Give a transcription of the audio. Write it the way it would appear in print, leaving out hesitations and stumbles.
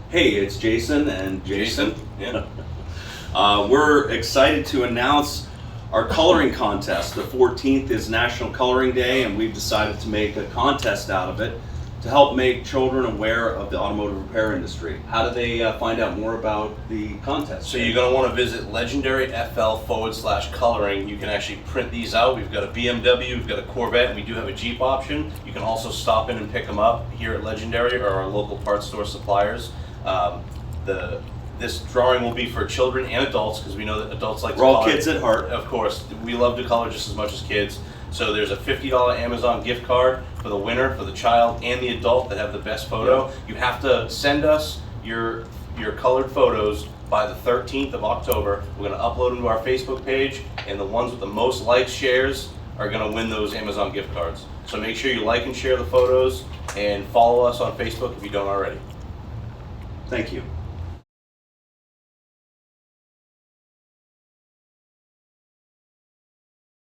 Hey, it's Jason and Jason. Yeah. We're excited to announce our coloring contest. The 14th is National Coloring Day, and we've decided to make a contest out of it to help make children aware of the automotive repair industry. How do they find out more about the contest? So you're going to want to visit legendaryfl/coloring. You can actually print these out. We've got a BMW, we've got a Corvette, and we do have a Jeep option. You can also stop in and pick them up here at Legendary or our local parts store suppliers. This drawing will be for children and adults because we know that adults like to We're color. all kids at heart. Of course, we love to color just as much as kids. So there's a $50 Amazon gift card for the winner, for the child and the adult that have the best photo. Yeah. You have to send us your colored photos by the 13th of October. We're going to upload them to our Facebook page, and the ones with the most likes, shares are going to win those Amazon gift cards. So make sure you like and share the photos and follow us on Facebook if you don't already. Thank you.